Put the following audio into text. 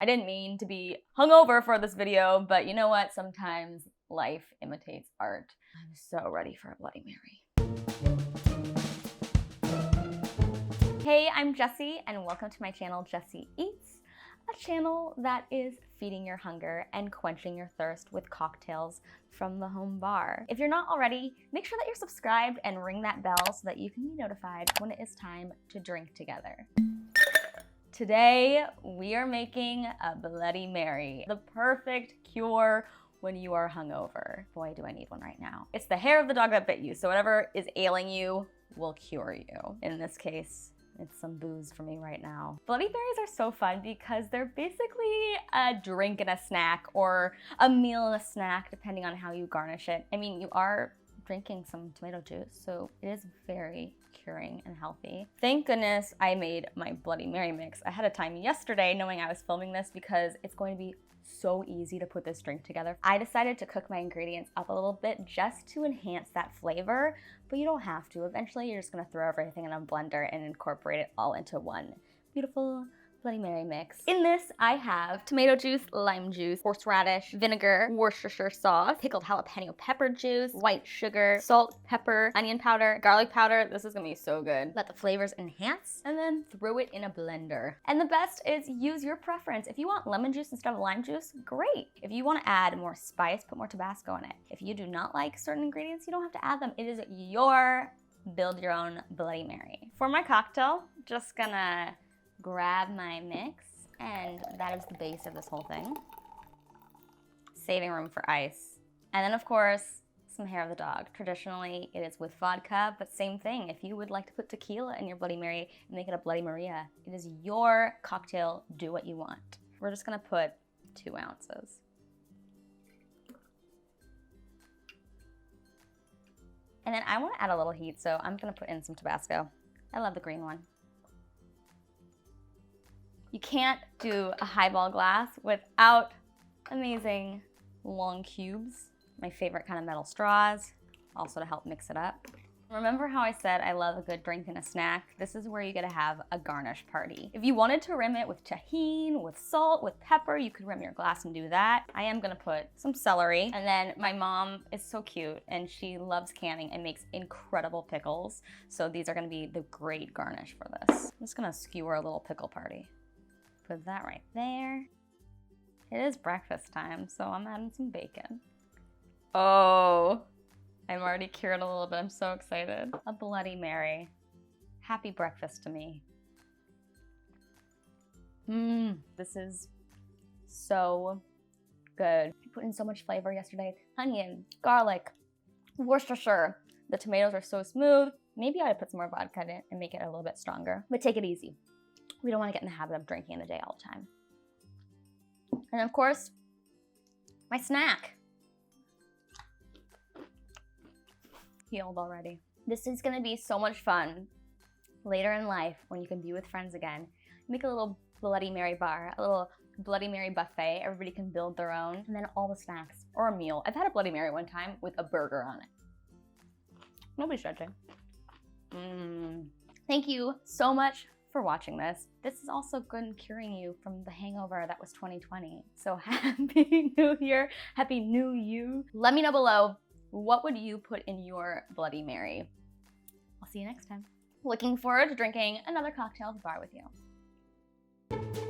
I didn't mean to be hungover for this video, but you know what? Sometimes life imitates art. I'm so ready for a Bloody Mary. Hey, I'm Jessie, and welcome to my channel, Jessie Eats, a channel that is feeding your hunger and quenching your thirst with cocktails from the home bar. If you're not already, make sure that you're subscribed and ring that bell so that you can be notified when it is time to drink together. Today, we are making a Bloody Mary, the perfect cure when you are hungover. Boy, do I need one right now. It's the hair of the dog that bit you, so whatever is ailing you will cure you. In this case, it's some booze for me right now. Bloody Marys are so fun because they're basically a drink and a snack, or a meal and a snack, depending on how you garnish it. I mean, you are drinking some tomato juice, so it is very curing and healthy. Thank goodness I made my Bloody Mary mix ahead of time yesterday, knowing I was filming this, because it's going to be so easy to put this drink together. I decided to cook my ingredients up a little bit just to enhance that flavor, but you don't have to. Eventually, you're just gonna throw everything in a blender and incorporate it all into one beautiful Bloody Mary mix. In this, I have tomato juice, lime juice, horseradish, vinegar, Worcestershire sauce, pickled jalapeno pepper juice, white sugar, salt, pepper, onion powder, garlic powder. This is gonna be so good. Let the flavors enhance, and then throw it in a blender. And the best is use your preference. If you want lemon juice instead of lime juice, great. If you wanna add more spice, put more Tabasco in it. If you do not like certain ingredients, you don't have to add them. It is your build your own Bloody Mary. For my cocktail, just gonna grab my mix, and that is the base of this whole thing. Saving room for ice. And then of course, some hair of the dog. Traditionally, it is with vodka, but same thing. If you would like to put tequila in your Bloody Mary and make it a Bloody Maria, it is your cocktail, do what you want. We're just gonna put 2 ounces. And then I wanna add a little heat, so I'm gonna put in some Tabasco. I love the green one. You can't do a highball glass without amazing long cubes. My favorite kind of metal straws, also to help mix it up. Remember how I said I love a good drink and a snack? This is where you get to have a garnish party. If you wanted to rim it with tahini, with salt, with pepper, you could rim your glass and do that. I am gonna put some celery, and then my mom is so cute and she loves canning and makes incredible pickles. So these are gonna be the great garnish for this. I'm just gonna skewer a little pickle party. Put that right there. It is breakfast time, so I'm adding some bacon. Oh, I'm already cured a little bit. I'm so excited. A Bloody Mary. Happy breakfast to me. This is so good. I put in so much flavor yesterday. Onion, garlic, Worcestershire. The tomatoes are so smooth. Maybe I would put some more vodka in it and make it a little bit stronger, but take it easy. We don't want to get in the habit of drinking in the day all the time. And of course, my snack. Healed already. This is gonna be so much fun later in life when you can be with friends again. Make a little Bloody Mary bar, a little Bloody Mary buffet. Everybody can build their own, and then all the snacks, or a meal. I've had a Bloody Mary one time with a burger on it. Nobody's judging. Thank you so much for watching this. This is also good in curing you from the hangover that was 2020. So happy new year, happy new you. Let me know below, what would you put in your Bloody Mary? I'll see you next time. Looking forward to drinking another cocktail at the bar with you.